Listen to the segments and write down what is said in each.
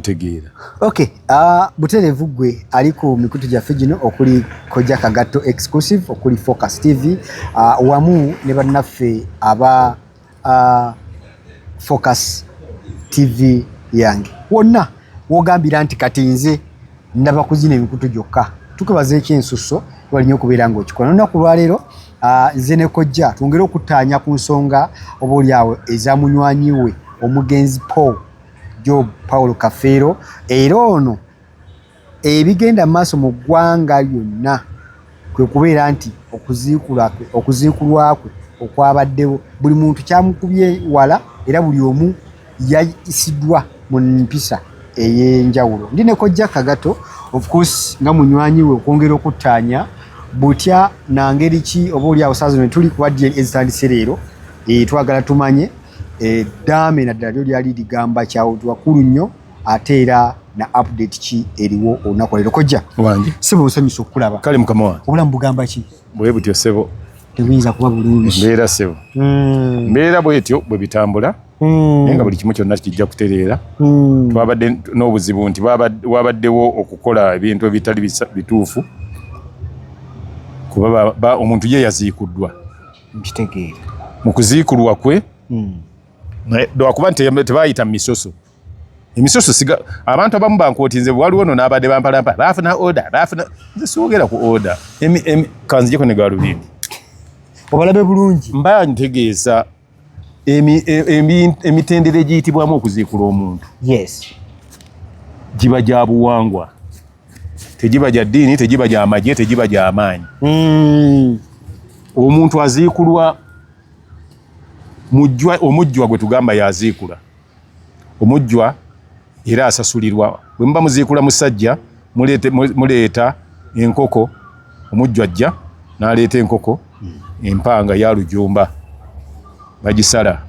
ntegeera. Okay, Butereevu gwe ali ku mikutu gyaffe gino okuli Kojja Kagato exclusive okuli Focus TV wamu ne bannaffe aba Focus TV yange wonna wogambira nti kati nze ndaba kuzina emikutu gyokka tukubaza ekyensusso walinyo okubeera ng'okikola olunaku lwaleero nze ne Kojja twongere okutaanya ku nsonga oboolyawo ezamunywanyi we omugenzi Job Paulo Kafeero era ono ebigenda maaso mu ggwanga lyonna kwe kubeera nti okuziikulwa kwe okwabaddewo buli muntu kyamukubye wala era buli omu yayisiddwa mu mpisa ey'enjawulo. Ndi ne Kojja Kagato of course nga munywanyi we okwongera okutaanya butya na ngeri ki oboolyawo saa zino tuli kubadde ezitandise leero twagala tumanye dame naddala lyo lyali ligamba kyawo wakulu nnyo ate era na update ki eriwo olunaku leero. Kojja wange sebo nsanyusa okulaba kale mukama wange obulamu bugamba ki bwe butyo sebo tebuyinza kuba bulungi mbeera sebo mbeera bwetyo bwe bitambula nga buli kimu kyonna kijja kutereera twabadde n'obuzibu nti wabaddewo okukola ebintu ebitali bituufu kuba omuntu ye yaziikuddwa nkitegeera mu kuziikulwa kwe lwakuba tebayita mu misoso emisoso abantu abamu bankootinze waliwo no n'abadde bampalampa baafuna oda nze siwogera ku oda kanzijeko ne galubindi obalabe bulungi mba ntegeeza emitendera egiyitibwamu okuziikula omuntu yes giba gya buwangwa tegiba gya ddiini tegiba gya magye tegiba gya amaanyi omuntu aziikulwa omujjwa gwe tugamba yaziikula omujjwa era asasulirwa bwe muba muziikula musajja muleeta enkoko omujjwa ajja n'aleeta enkoko empanga ya lujumba bagisala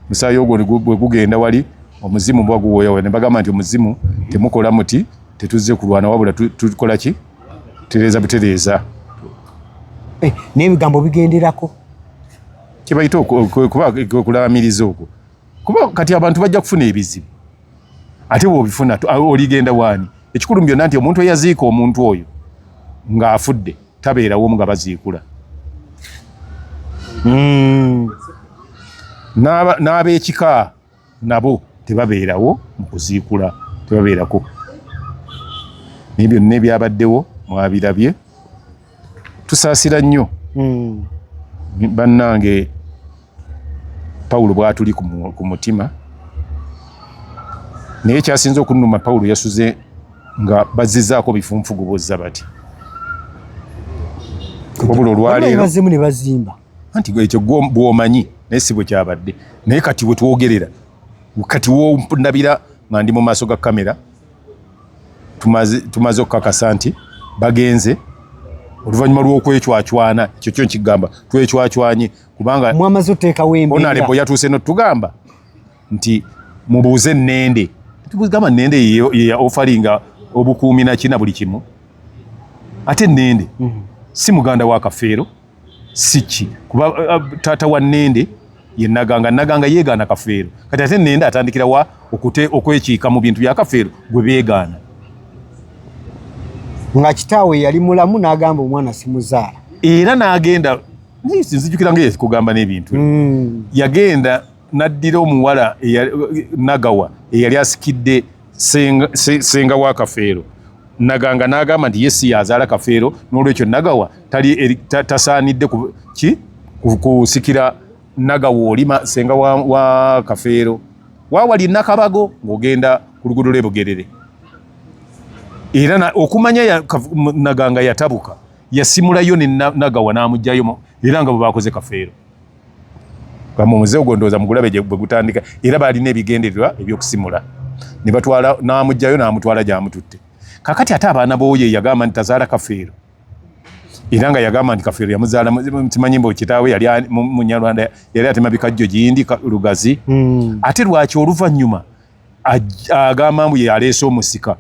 musaayi ogwo bwe gugenda wali omuzimu bwaguwoyawo ne bagamba nti omuzimu temukola muti tetuzze kulwana wabula tukola ki tereeza butereeza n'ebigambo bigenderako kibayita okulaamiriza okwo kuba kati abantu bajja kufuna ebizibu ate bw'obifuna oligenda waani ekikulu mu byonna nti omuntu eyaziika omuntu oyo ng'afudde tabeerawo nga baziikula n'ab'ekika nabo tebabeerawo mu kuziikula tebabeerako naye byonna ebyabaddewo mwabirabye tusaasira nnyo bannange Pawulo bw'atuli ku mutima naye ekyasinze okunnuma Pawulo yasuze nga bazizzaako bifunfugu bozza bati wabula olwaleero bazemu ne bazimba anti ekyo bw'omanyi naye si bwe kyabadde naye kati we twogerera kati wondabira nga ndi mu maaso ga kamera tumaze okukakasa nti bagenze oluvannyuma lw'okwecwacwana ekyo kyo nkigamba twecwacwanye kubanga mwamaze oteekawo embeera Honorable yatuuse n'otugamba nti mubuuze Nnende tugamba Nnende ye offeringa obukuumi na kina buli kimu ate Nnende si muganda wa Kafeero si ki kuba taata wa Nnende ye Naganga yeegaana Kafeero kati ate Nnende atandikira wa okwekiika mu bintu bya Kafeero gwe beegaana nga kitaawe yali mulamu n'agamba omwana simuzaala era n'agenda nzijukira nga kugamba n'ebintu yagenda n'addira omuwala Nagawa eyali asikidde senga wa Kafeero Naganga n'agamba nti ye si yazaala Kafeero n'olwekyo Nagawa tasaanidde kusikira Nagawa olima senga wa Kafeero waawali Nakabago ng'ogenda ku luguudo lw'e Bugerere era okumanya Naganga yatabuka yasimulayo ne Nagawa n'amugjayo era nga bwe bakoze Kafeero kama omuze ogondooza mugulabe bwe gutandika era balina ebigendererwa ebyokusimula ne batwala n'amugjayo n'amutwala gy'amututte kakati ate abaana b'oyo yagamba nti tazaala Kafeero era nga yagamba nti Kafeero yamuzaala kimanyi mbu kitaawe yali Munyarwanda yali atema bikajjo gindi lugazi ate lwaki oluvannyuma agamba mbu yaleese omusika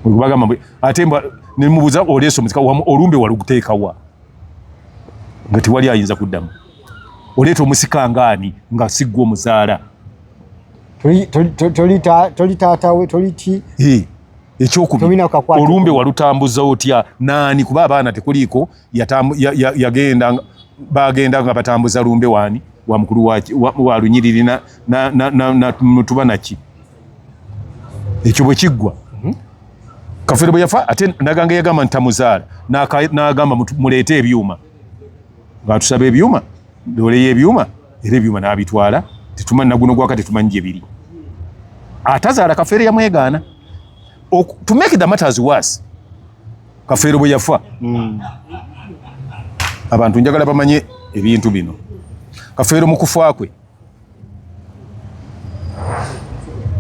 bagamba ate ne mubuuza oleese omusika olumbe waluguteekawa nga tewali ayinza kuddamu oleeta omusika ngaani nga siggwa omuzaala toli taatawe toliti ekyokubiri olumbe walutambuza otya nani kuba abaana tekuliiko yagenda bagenda nga batambuza lumbe wani wa mukulu wa lunyiriri na mutuba naki ekyo bwe kiggwa Kafeero bwe yafa ate Naganga yagamba ntamuzaala n'agamba muleete ebyuma ng'atusaba ebyuma doleyo ebyuma era ebyuma n'abitwala tetumanyi naguno gwakati tumanyi gye biri atazaala Kafeero yamwegaana to make the matters worse Kafeero bwe yafa abantu njagala bamanye ebintu bino Kafeero mu kufa kwe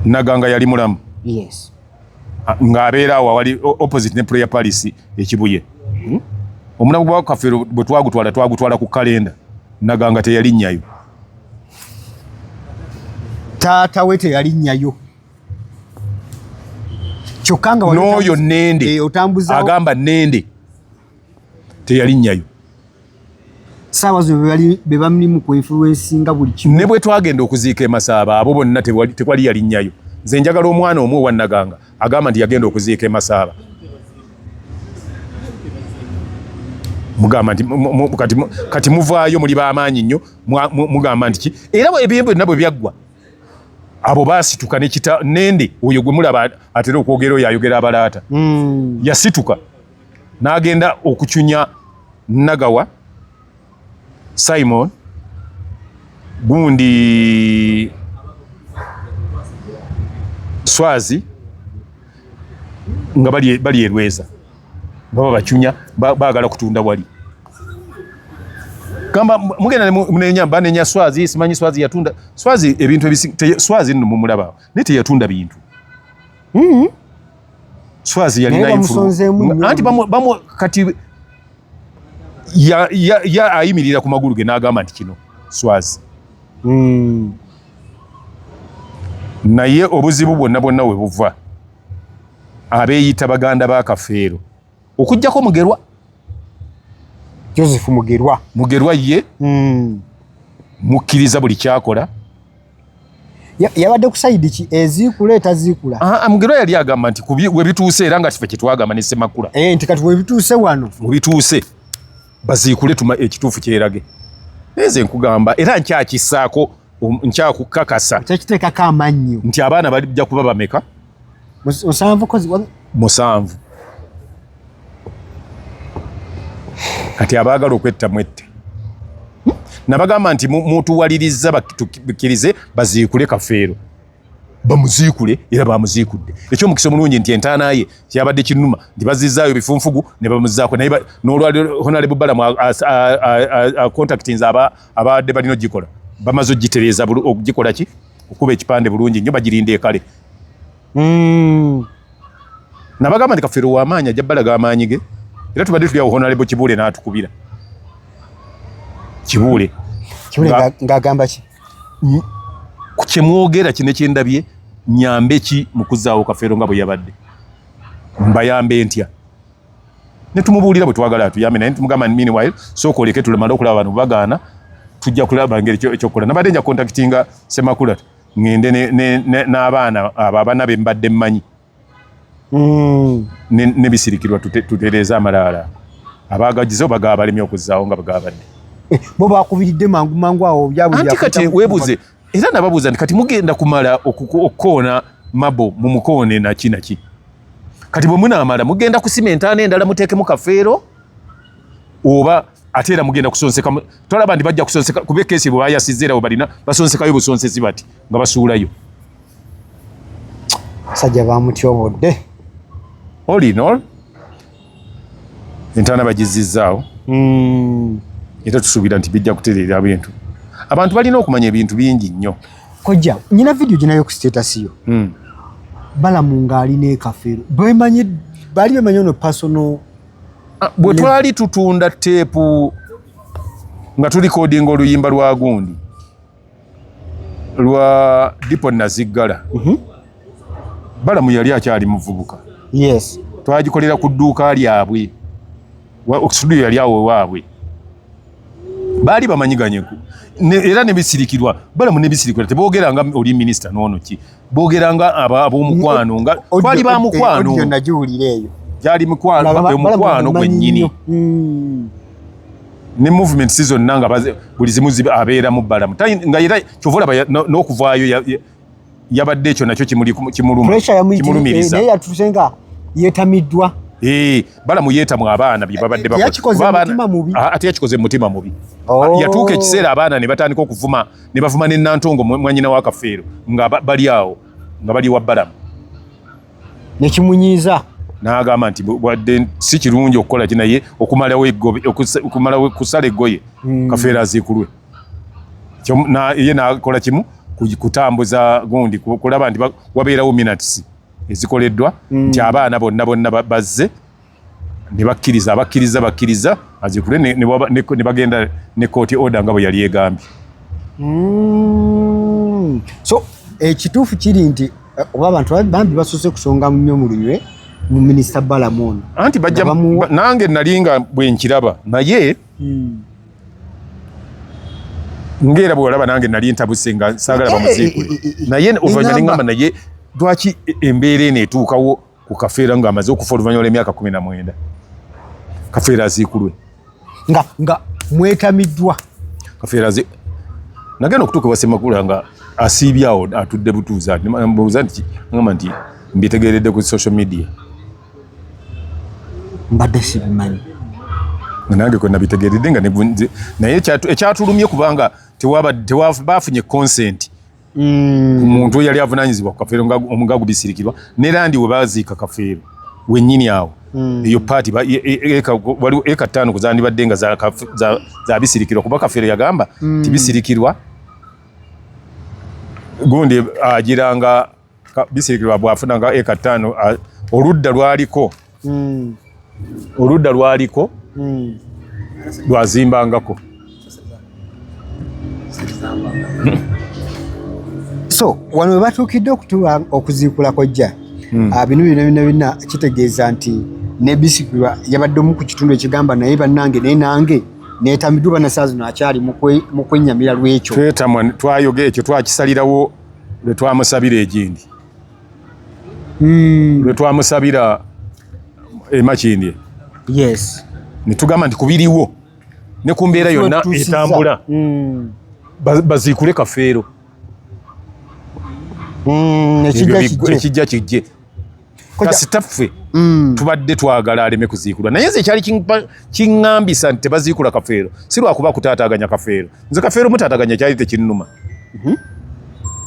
Naganga yali mulamu yes ng'abeera awo wali opposite ne prayer palace ekibuye omulamu gwa Kafeero bwe twagutwala ku kalenda Naganga teyalinnyayo taata we teyalinnyayo kyokka nga n'oyo Nnende agamba Nnende teyalinnyayo saawa zo be bamulimu ku influencinga buli kimu ne bwe twagenda okuziika e Masaba abo bonna tekwali yalinnyayo nze njagala omwana omwe wa Naganga agamba nti yagenda okuziika e Masaba mugamba nti kati muvaayo muli b'amaanyi nnyo mugamba nti ki era ebintu byonna bwe byaggwa abo baasituka nekita Nnende oyo gwe mulaba atera okwogera oyo ayogera abalaata yasituka n'agenda okucunya Nagawa Simon gundi Swazi nga bali erweza baba bacunya baagala kutunda wali kamba mugenda munenya banenya Swazi simanyi Swazi yatunda Swazi ebintu Swazi nno mumulaba nete yatunda bintu Swazi yali na influence anti bamu kati ya ayimirira ku magulu ge n'agamba nti kino Swazi naye obuzibu bwonna we buva abeeyita baganda ba Kafeero okujjako Mugerwa Joseph Mugerwa ye mukkiriza buli kyakola yabadde ku sayidi ki eziikula etaziikula Mugerwa yali agamba nti we bituuse era nga kife kyetwagamba ne Ssemakula nti kati we bituuse wano mu bituuse baziikule ekituufu kyerage eze nkugamba era nkyakisaako nkyakukakasa kyakiteekako amannyo nti abaana bajja kuba bameka 7 kati abaagala okwetta mwette nabagamba nti mutuwaliriza bakkirize baziikule Kafeero bamuziikule era bamuziikudde ekyomukisa omulungi nti entaana ye kyabadde kinuma nti bazizaayo bifunfugu ne bamuzaako naye n'olwaliro Honorable Balamu contactinze abadde balina ogikola bamaze ogitereeza ogikola ki okuba ekipande bulungi nnyo bagirinde ekale nabagamba nti Kafeero w'amaanyi ajja balaga amaanyi ge era tubadde tuli awo Honorable Kibuule n'atukubira Kibuule ng'agamba ki ku kyemwogera kino ekyendabye nyambe ki mu kuzaawo Kafeero nga bwe yabadde mbayambe ntya ne tumubuulira bwe twagala atuyambe naye tumugamba meanwhile sooka oleke tulemala okulaba abantu bagaana tujja kulaba engeri ekyokukola nabadde nja contactinga Ssemakula ngende n'abaana abo abaana be mbadde mmanyi nebisirikirwa tutereeza amalaala abaagagize obaga abalemye okuzaawo nga bwegabadde bo bakubiridde mangu awo byabuli anti kati weebuze era nababuuza nti kati mugenda kumala okukoona Mabo mu mukoone naki kati bwe munaamala mugenda kusima entaana endala muteekemu Kafeero oba ate era mugenda kusonseka tolaba ndi bajja kusonseka kuba keesi bwe bayasizza era bwe balina basonsekayo busonsezi bati nga basuulayo sajja bamutyobodde all in all entaana bagizizzaawo era tusuubira nti bijja kutereera bintu abantu balina okumanya ebintu bingi nnyo kojja nyina video ginayo ku status yo Balamu ng'alina Kafeero bali bemanyi ono personal bwe twali tutunda teepu nga tulikodinga oluyimba lwa gundi lwa Dipo Naziggala Balamu yali akyali muvubuka yes twagikolera ku dduuka lyabwe studio yali awo waabwe baali bamanyiganyeku era nebisirikirwa balamu nebisirikirwa tebogeranga oli minister nono ki bogeranga ab'omukwano nga twali ba mukwano audio nagiwulira eyo jali mukwano gwennyini ne movement season nanga buli zimu abeera mu balamu nga era kyovula n'okuvaayo yabadde ekyo nakyo kimulumiriza naye yatusenga yeetamiddwa balamu yeetamu abaana bye babadde ate yakikoze mu mutima mubi yatuuka ekiseera abaana ne batandika okuvuma ne bavuma ne Nantongo mwanyina wa Kafeero nga bali awo nga bali wa balamu nekimunyiiza n'agamba nti wadde si kirungi okukola kinaye okumalawo kusala eggoye Kafeero aziikulwe ye n'akola kimu kutambuza gundi kulaba nti wabeerawo minutes ezikoleddwa nti abaana bonna bazze ne bakkiriza azikule ne bagenda ne court order nga bwe yali egambye. So ekituufu kiri nti oba abantu bambi basoose kusonga nnyo mu lunywe mu minisita Balamu ono anti bajja nange nalinga bwe nkiraba naye ngera bwolaba nange nali ntabuse nga saagala bamuziikule naye oluvannyuma ne ŋŋamba naye lwaki embeera eno etuukawo ku Kafeero ng'amaze okufa oluvannyuma lw'emyaka 19 Kafeero aziikulwe nga mwetamiddwa Kafeero nagenda okutuuka Wassemakula nga asiibye awo atudde butuuza mbuuza nti ŋŋamba nti mbitegeeredde ku social media mbadde sibimanyi nange kwe nabitegeeredde nga naye ekyatulumye kubanga bafunye consent omuntu yali avunaanyizibwa ku Kafeero omugagu bisirikirwa ne landi we baziika Kafeero wennyini awo eyo paati waliwo eka 5 kuzandibadde nga za bisirikirwa kuba Kafeero yagamba tibisirikirwa gundi agiranga bisirikirwa bwafunanga eka 5 oludda lwaliko lwazimbangako. So wano we batuukidde okuziikula kojja bino byonna kitegeeza nti ne bisikirwa yabadde omu ku kitundu ekigamba naye bannange naye nange neetamiddwa bannasaawa zino akyali mu kwennyamira lw'ekyo twayoga ekyo twakisalirawo lwe twamusabira egindi lwe twamusabira emakindye yes ne tugamba nti kubiriwo ne ku mbeera yonna etambula baziikule Kafeero ekijja kijje kasitaffe tubadde twagala aleme kuziikulwa naye nze ekyali kiŋŋambisa nti tebaziikula Kafeero si lwakuba kutaataaganya Kafeero nze Kafeero mutaataaganya kyali tekinnuma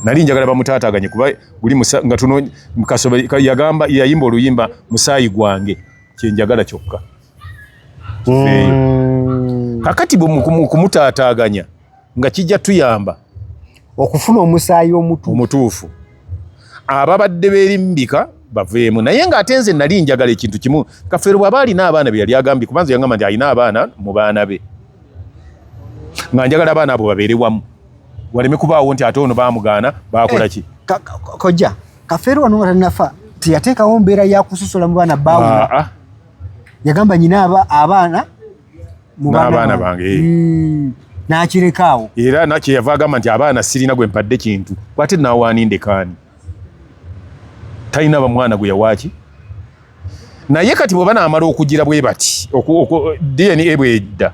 nali njagala bamutaataaganye kuba buli nga tuno Kasoba yagamba yayimba oluyimba musaayi gwange kyenjagala kyokka kakati kumutaataaganya nga kijja tuyamba okufuna omusaayi omutuufu ababadde beerimbika baveemu naye ng'ate nze nali njagala ekintu kimu Kafeero bw'aba alina abaana be yali agambye kubanza yagamba nti alina abaana mu baana be nga njagala abaana abo babeere wamu waleme kubaawo nti ate ono baamugaana baakola ki kojja Kafeero wano watanafa teyateekawo mbeera yakusosola mu baana baawula yagamba nyina abaana mu baana bange n'akirekaawo era nakyeyava agamba nti abaana sirina gwe mpadde kintu kwate naawaanindekaani talina bamwana gwe yawaaki naye kati bwe banaamala okugira bwe bati DNA bwedda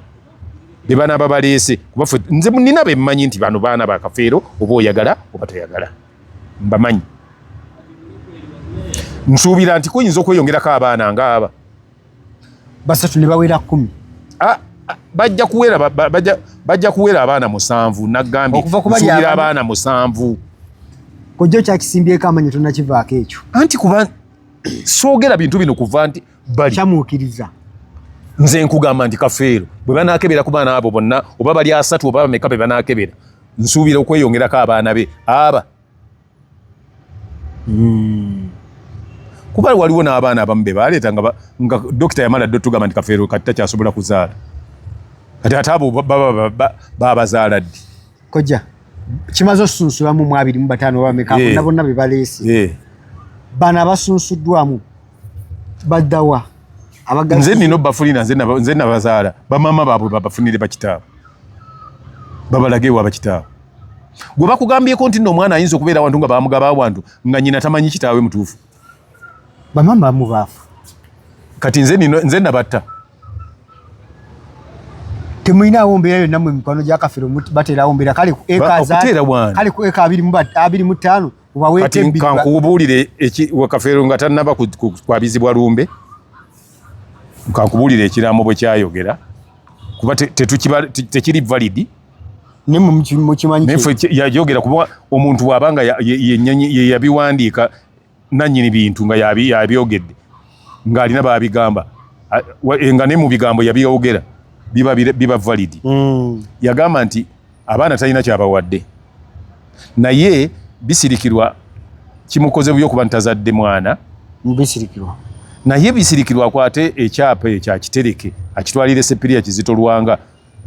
be banaaba baleese kuba nze nina be mmanyi nti bano baana ba Kafeero oba oyagala oba toyagala mbamanyi nsuubira nti kuyinza okweyongerako abaana ngaaba 3 ne bawera 10 bajja kuwera abaana 7 nagambye nsuubira abaana 7 kojja kyakisimbyeko amanyi tonnakivaako ekyo anti kuba soogera bintu bino kuva nti bali kyamuukiriza nze nkugamba nti Kafeero bwe banaakebera ku baana abo bonna oba bali 3 oba bameka be banaakebera nsuubira okweyongerako abaana be aba kuba waliwo n'abaana abamu be baleeta nga dokita yamala dde tugamba nti Kafeero kati takyasobola kuzaala kati ate abo babazaala ddi kojja kimaze osunsulamu mu 25 oba bameka bonna bonna be baleese bano abasunsuddwamu baddawa nze nina obafunira nze nabazaala bamama baabwe babafunire bakitaabwe babalage wa bakitaawe gwe bakugambyeko nti nno omwana ayinza okubeera awantu nga bamugaba awantu nga nyina tamanyi kitaawe mutuufu bamama bamubaafu kati nze nabatta temulinawo mbeera yonna mu mikwano gya Kafeero bateerawo mbeera kale ku eka ku eka 25 kati nkankubuulire Kafeero nga tannaba kwabizibwa lumbe nkankubuulire ekiraamo bwe kyayogera kuba tekiri validi nefe yayogera kuba omuntu wabanga yabiwandiika nannyini bintu nga yabyogedde ng'alina babigamba nga ne mu bigambo yabyogera biba validi. Yagamba nti abaana talina kyabawadde naye bisirikirwa kimukoze buyo kuba ntazadde mwana bisirikirwa naye bisirikirwa akwate ekyapa ekya kitereke akitwalire Sepiria Kizito Lwanga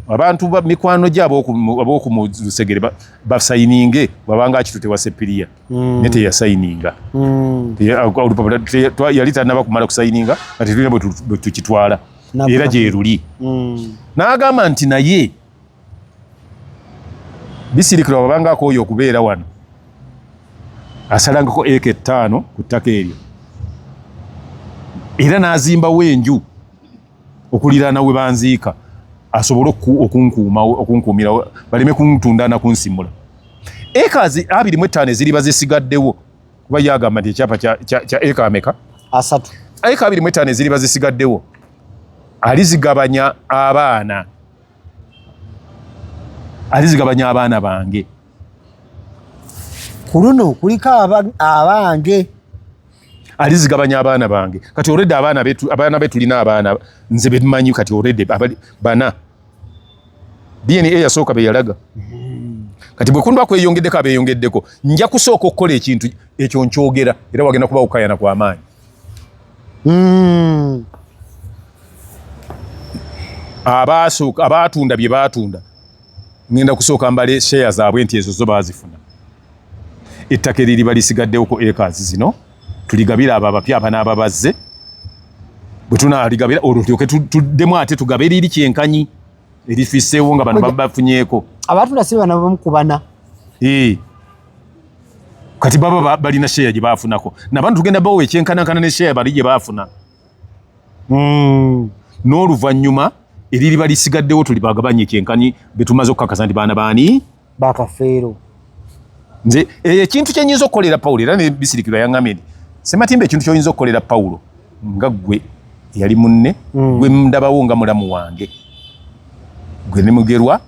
abantu ba mikwano gyabo ab'okumusegere basayininge babanga akitute wa Sepiria nete yasayininga yali tanaba kumala kusayininga ati tulina bwe tukitwala era gye ruli n'agamba nti naye bisirikirwa babangako oyo okubeera wano asalangako eka 5 ku ttaka eryo era n'azimbawo enju okuliraana we banziika asobole okunkuumira baleme kuntunda na kunsimula eka 25 eziriba zisigaddewo kuba yagamba nti ekyapa kya eka ameka 3 eka 25 eziriba zisigaddewo alizigabanya abaana bange kuluno kuliko abange alizigabanya abaana bange kati already abaana be tulina abaana nze bemanyi kati already bana DNA yasooka be yalaga kati bwe kunba kweyongeddeko abeyongeddeko nja kusooka okukola ekintu ekyo nkyogera era wagenda kuba okukayana kwa maanyi abaatunda bye baatunda ngenda kusooka mbale share zaabwe nti ezo zo baazifuna ettaka eririba lisigaddewoko acres zino tuligabira abo abapya abanaaba bazze bwe tunaaligabira olwo tulyoke tuddemu ate tugabe eriri kyenkanyi erifisseewo nga bano bafunyeeko abatunda si bana bamukubana kati baba balina share gye baafunako nabantu tugenda bawo ekyenkanankana ne share bali gye baafuna n'oluvannyuma eririba lisigaddewo tulibagabanye ekyenkanyi betumaze okukakasa nti baana baani ba Kafeero nze ekintu kyenyinza okukolera Pawulo era ne bisirikirwa yaŋŋamye nti Sematimba ekintu kyoyinza okukolera Pawulo nga gwe yali munne gwe ndabawo nga mulamu wange gwe ne mugerwa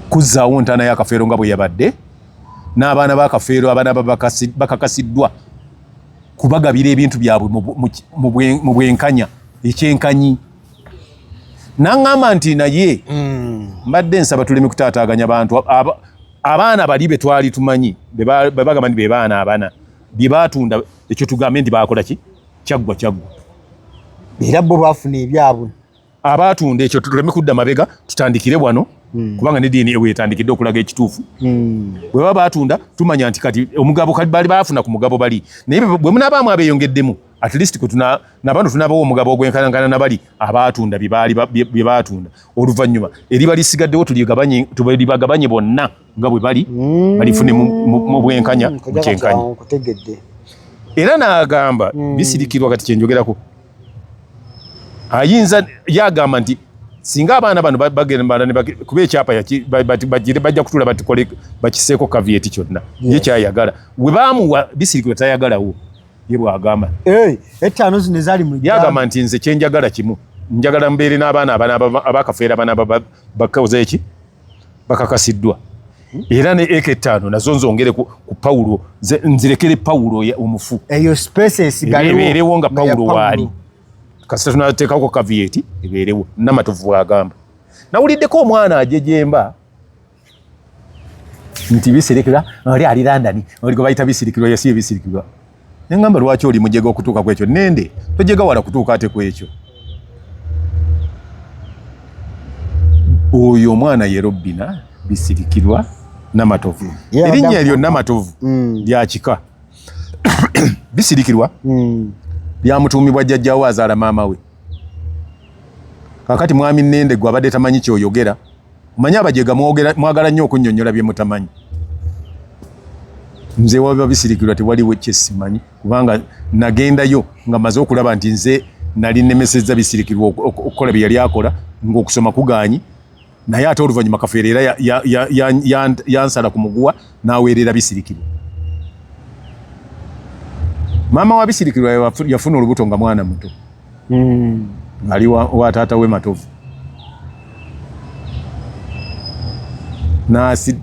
kuzzaawo ntaana ya Kafeero nga bwe yabadde n'abaana ba Kafeero abaana bakakasiddwa kubagabira ebintu byabwe mu bwenkanya ekyenkanyi naŋŋamba nti naye mbadde nsaba tuleme kutaataaganya bantu abaana bali be twali tumanyi bebagamba nti be baana abana bye baatunda ekyo tugambe nti baakola ki kyaggwa era bo baafuna ebyabwe abaatunda ekyo tuleme kudda mabega tutandikire wano kubanga ne DNA wetandikidde okulaga ekituufu bwe baba baatunda tumanya nti kati omugabo bali baafuna ku mugabo bali naye bwe munaabaamu abeyongeddemu at least nabano tunabawo omugabo ogwenkanankana nabali abaatunda bye baatunda oluvannyuma eriba lisigaddewo tulibagabanye bonna nga bwe bali balifune mu bwenkanya mu kyenkanyi era n'agamba bisirikirwa kati kyenjogerako ayinza yagamba nti singa abaana bano bagenda kuba ekyapa bajja kutula bakiseeko kavieti kyonna ye kyayagala we baamuwa bisirikirwa tayagalawo ye bwagamba etaano zino ezaali mu yagamba nti nze kyenjagala kimu njagala mbeere n'abaana abakafeera abana bakoze eki bakakasiddwa era ne eka 5 nazo nzongere ku Pawulo nzirekere Pawulo omufu eyo spaces ebeerewo nga Pawulo waali kasita tunateekako kavieti ebeerewo namatovu agamba nawuliddeko omwana ajejemba nti bisirikirwa oli ali London oli gwe bayita bisirikirwa yasiye bisirikirwa nengamba lwaki oli mujega okutuuka kwekyo nende tojega wala kutuuka ate kwekyo oyo omwana ye Robina bisirikirwa namatovu erinnya eryo namatovu lyakika bisirikirwa byamutuumibwa jjajjaawo azaala maama we kakati mwami Nende gwe abadde tamanyi kyoyogera Manya abajega mwagala nnyo okunnyonnyola bye mutamanyi. Nze waba bisirikirwa tewaliwo kyesimanyi kubanga nagendayo nga maze okulaba nti nze nali nemesezza bisirikirwa okukola bye yali akola ng'okusoma kuganyi naye ate oluvannyuma Kafeero era yansala ku muguwa n'aweerera bisirikirwa. Maama wa bisirikirwa yafuna olubuto nga mwana muto ali wa taata we Matovu.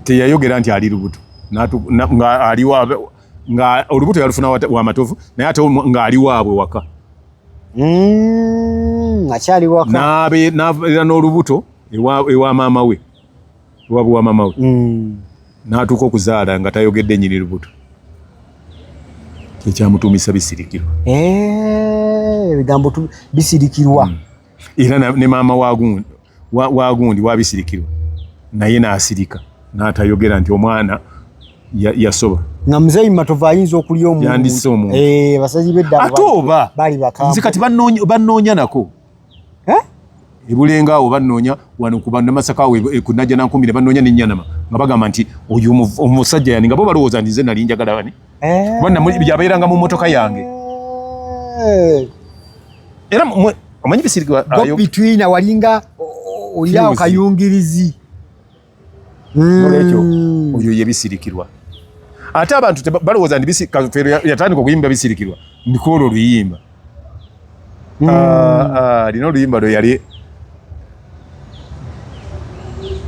Teyayogera nti ali lubuto nga olubuto yalufuna wa Matovu naye ate nga ali waabwe waka. Akyali waka. N'abeera n'olubuto ewa maama we. Ewaabwe wa maama we. N'atuuka okuzaala nga tayogedde nnyini lubuto. Ekyamutuumisa bisirikirwa. Ebigambo bisirikirwa. Era ne maama wa gundi wa bisirikirwa naye n'asirika n'atayogera nti omwana yasoba. Nga Muzeeyi Matovu ayinza okulya omuntu. Yandisse omuntu. Basazi b'edda ate oba bali bakambwe. Nzi kati bannoonya nako. Ebulenga awo bannoonya wano ku Masaka awo ku Najjanankumbi ne bannoonya n'Ennyanama nga bagamba nti oyo omusajja yani nga bo balowooza nti nze nali njagala bani. Bonna yabeeranga mu mmotoka yange. Era omanyi bisirikirwa ayo. Between walinga oliawo kayungirizi. Olwekyo oyo ye bisirikirwa. Ate abantu balowooza nti Kafeero yatandika okuyimba bisirikirwa ndiko olwo oluyimba. Lino oluyimba lwe yali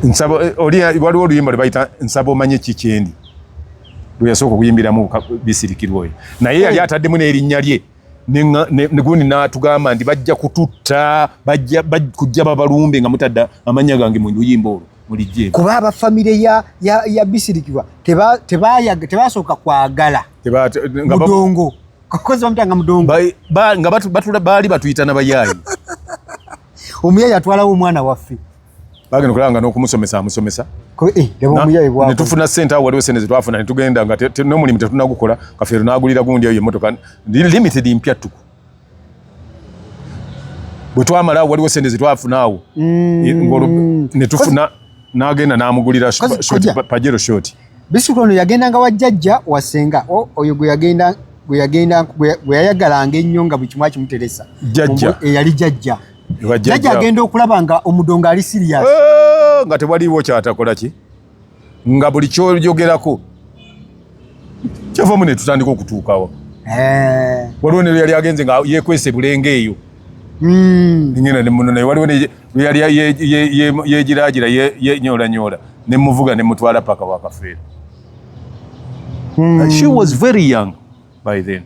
nsabo waliwo oluyimba lwe bayita nsaba omanye kikyendi lwe yasooka okuyimbiramu bisirikirwa oyo naye yali ataddemu n'erinnya lye negundi n'atugamba nti bajja kututta kujja babalumbe nga mutadda amannya gange mu luyimba olwo mulijje kuba abafamire ya bisirikirwa tebasooka kwagala mudongo kakozi bamutanga mudongo nga baali batuyita n'abayaayi omuyaayi atwalawo omwana waffe bagenda okulanga n'okumusomesa amusomesa ne tufuna ssente awo waliwo ssente zetwafuna ne tugenda nga n'omulimu tetunagukola Kafeero n'agulira gundi eyo emmotoka limited mpya ttuku bwe twamala awo waliwo ssente zetwafuna awo ne tufuna n'agenda n'amugulira Pajero short. Bisirikirwa ono yagendanga wa jjajja wasenga oyo gwe yayagalanga ennyo nga buli kimu akimuteresa yali jjajja. Jjajja agenda okulaba nga omudongo ali serious. Nga tewaliwo kyatakola ki nga buli kyoyogerako kyavamu ne tutandika okutuukawo. Waliwo ne yali agenze nga yeekwese bulenge eyo ngena ne muno naye waliwo ne yali yegiraagira yenyolanyola ne muvuga ne mutwala paka wa Kafeero. She was very young by then.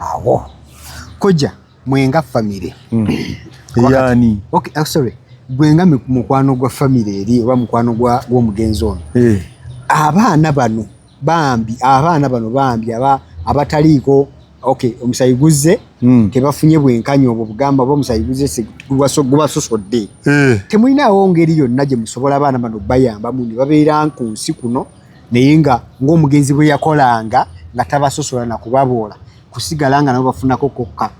Awo koja mwenga family. Yani okay, sorry. Gwenga mukwano gwa family eri oba mukwano gw'omugenzi ono. Abaana bano bambi abataliiko okay omusayi guzze tebafunye bwenkanyo obwo bugamba oba omusayi guzze gubasosodde. Temulinawo ngeri yonna gye musobola abaana bano bayambamu ne babeera ku nsi kuno naye nga ng'omugenzi bwe yakolanga nga tabasosola na kubaboola kusigala nga nabo bafunako kokka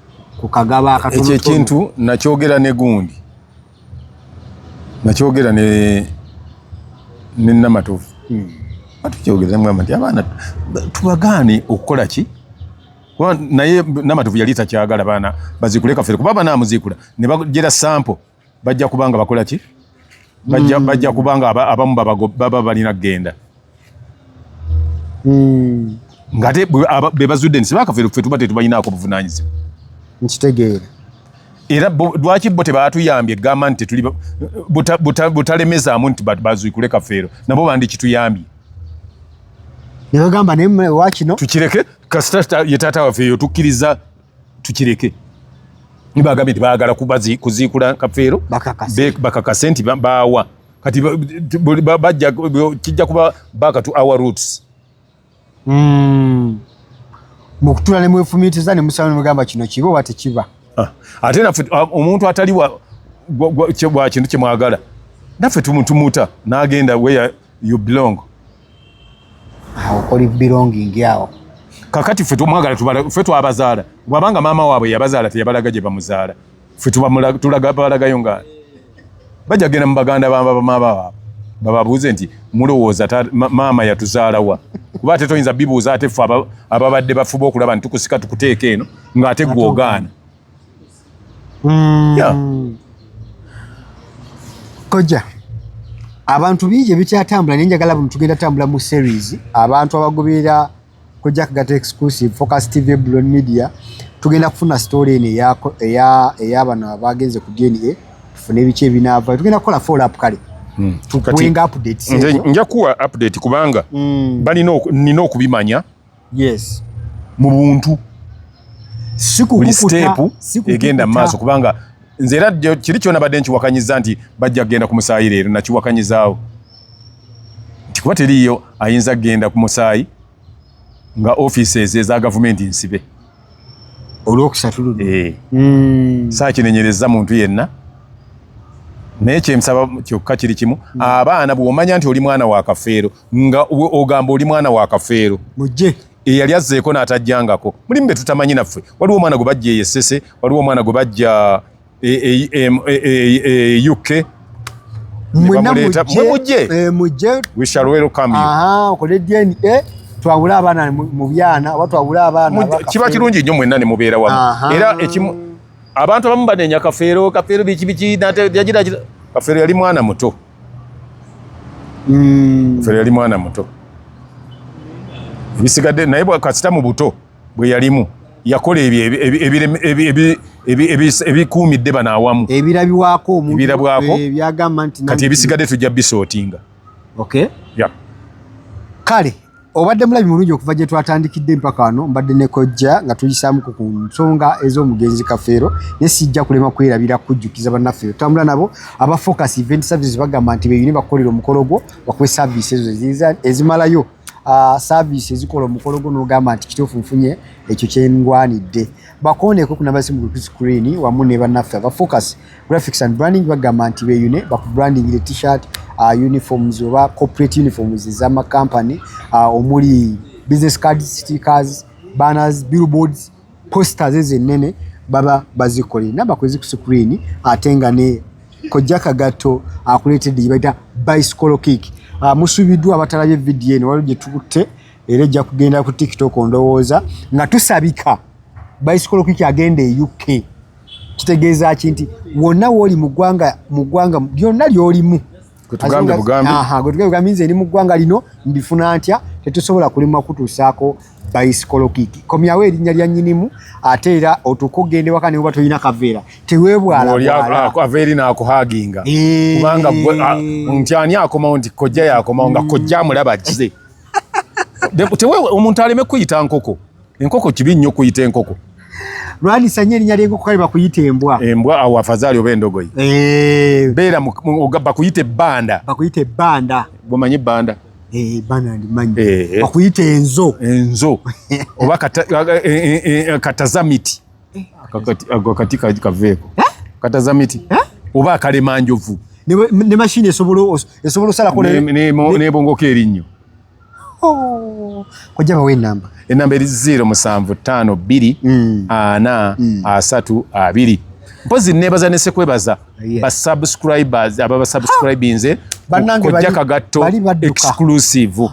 kukagaba akatono. Ekyo ekintu nakyogera ne gundi nakyogera ne Namatovu. Atukyogera ngamba nti abaana tubagaane okukola ki naye Namatovu yali takyagala baana bazikule Kafeero kuba banaamuzikula ne bagera sample bajja kubanga bakola ki bajja kubanga abamu baba balina kgenda ngate be bazudde nti Kafeero ffe tuba tetubalinaako buvunaanyizibwa nkitegeera. Era lwaki bo tebaatuyambye egamba nti tuli butalemezaamu nti bazikule Kafeero nabo bandi kituyambye ne bagamba naye wakino tukireke kasita ye taata waffe eyo tukkiriza tukireke nibagambye nti baagala kuziikula Kafeero bakakase nti baawa kati bajja kijja kuba back to our roots. Mukutula ne mwefumiitiza ne musaba ne mugamba kino kiba oba tekiba. Ate naffe omuntu atali wa kintu kye mwagala naffe tumutumuta n'agenda where you belong. Okoli belonging yawo. Kakati ffe tumwagala ffe twabazaala bwabanga maama waabwe yabazala teyabalaga gye bamuzaala ffe tulaga balagayo nga bajja genda mu baganda bababuuze nti mulowooza maama yatuzaalawa kuba ate toyinza bibuuza ate ffe ababadde bafuba okulaba nti tukusika tukuteeka eno ng'ate gwogaana. Kojja abantu bingi ebikyatambula naye njagala buno tugenda tambula mu series abantu abagoberera Kojja Kagato exclusive Focus TV Blon Media tugenda kufuna story eno ey'abano abagenze ku DNA tufune ebiki ebinaava tugenda kukola follow up kale tukuwenga updates nja kuwa update kubanga nina okubimanya yes mu buntu buli step egenda mu maaso kubanga nze era kiri kyona badde nkiwakanyiza nti bajja kugenda ku musaayi leero nakiwakanyizaawo nti kuba teriyo ayinza kugenda ku musaayi nga offices eza gavumenti nsibe olwokusatu luno saakinenyereza muntu yenna naye kyemusaba kyokka kiri kimu abaana bw'omanya nti oli mwana wa kafeero nga ogamba oli mwana wa kafeero mujje eyali azzeeko n'atajjangako mulimu be tutamanyi naffe waliwo omwana gwe bajja eyessese waliwo omwana gwe bajja UK mujje we shall welcome you okole DNA twawula abaana mu byana oba twawula abaana kiba kirungi nnyo mwenna ne mubeera wamu era ekimu abantu abamu banenya kafeero biki kafeero yali mwana muto kafeero yali mwana muto ebisigadde naye kasita mu buto bwe yalimu yakola ebikuumidde bano awamu ebirabibwako ebyagamba nti kati ebisigadde tujja bisootinga kale obadde mulabi mulungi okuva gye twatandikidde mpaka wano mbadde ne Kojja nga tuyisaamu ku nsonga ez'omugenzi Kafeero naye sijja kulema kwerabira kujjukiza bannaffe tutambula nabo aba Focus Event Services bagamba nti beeyune bakolera omukolo gwo bakuwe service ezo ezimalayo service ezikola omukolo gwo n'ogamba nti kituufu nfunye ekyo kyengwanidde bakooneko ku namba simu ku screen wamu ne bannaffe aba Focus Graphics and Branding bagamba nti beeyune bakubrandingire t-shirt uniforms oba corporate uniforms ez'amakampani omuli business cards, stickers, banners, billboards, posters ezenene baba bazikole namba kwezi ku screen ate nga ne Kojja Kagato akuleetedde gye bayita bicycle kick musubiddwa abatalabye video eno waliwo gye tukutte era ejja kugenda ku TikTok ondowooza nga tusabika bicycle kick agenda e UK kitegeeza ki nti wonna wooli mu ggwanga lyonna ly'olimu Kutugambe bugambe eri mu ggwanga lino mbifuna ntya tetusobola kulimwa kutuusaako bicycle kick komyawo erinnya lya nnyinimu ate era otuuka ogende waka ne oba tolina kaveera teweebwala kaveeri n'akuhaginga kubanga nti ani akomawo nti Kojja yakomawo nga Kojja amulaba kize omuntu aleme kuyita nkoko enkoko kibi nnyo kuyita enkoko lwanisa nnyo erinnya ly'enkoko kale bakuyita embwa awo afazaali oba endogoyi beera bakuyita ebbanda bwomanyi ebbanda bana ndimanyi bakuyita enzo oba katazamiti akati kaveeko katazamiti oba akalemanjovu ne mashini esobola osalako nebongoko erinnyo Kojja bawe enamba eri 0752 mpozi nebaza ne sekwebaza ba subscribers ababa subscribinze Kojja Kagato exclusive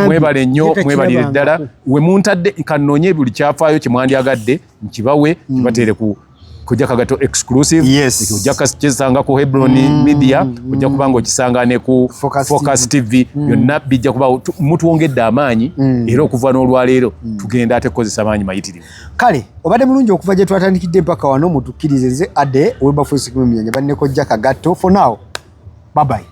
mwebale nnyo mwebalire ddala we muntadde kanonye buli kyafaayo kimwandyagadde nkibawe kibatere ku Kojja Kagato exclusive Kojja kasanga ku Hebron Media ojja kubanga okisanga ne ku Focus TV yonna bijja kuba mutuwongedde amaanyi era okuva n'olwaleero tugenda ate kukozesa amaanyi mayitirivu kale obadde mulungi okuva gye twatandikidde mpaka wano mutukkirize ade Wilberforce Kimemyanya banne Kojja Kagato for now bye bye